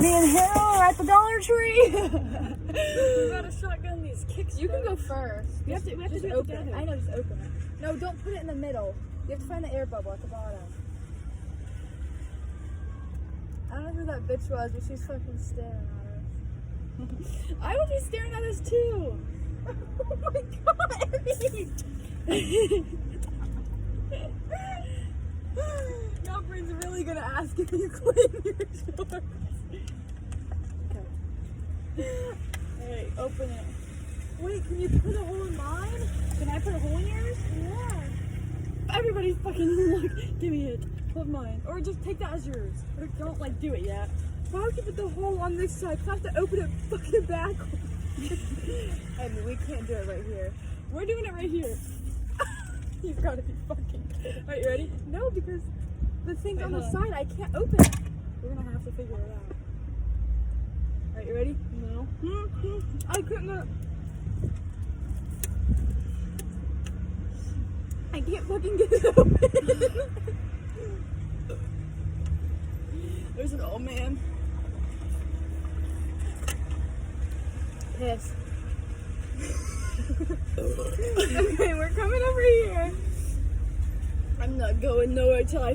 Me and Harold are at the Dollar Tree. We gotta shotgun these kicks. You can go first. We have to do it open together. it. I know, just open it. No, don't put it in the middle. You have to find the air bubble at the bottom. I don't know who that bitch was, but she's fucking staring at us. I will be staring at us too. Oh my god, Emmy! Y'all friend's really gonna ask if you clean your shorts. Okay. Alright, open it. Wait, can you put a hole in mine? Can I put a hole in yours? Yeah. Everybody fucking look. Give me it. Put mine. Or just take that as yours. Or don't like do it yet. Why would you put the hole on this side? I have to open it fucking backwards. I mean, we can't do it right here. We're doing it right here. You've got to be fucking kidding. Alright, you ready? No, because the thing's Wait, on the hold on. side. I can't open it. We're gonna have to figure it out. Alright, you ready? No. I couldn't. I can't fucking get it open. There's an old man. Piss. Okay, we're coming over here. I'm not going nowhere till I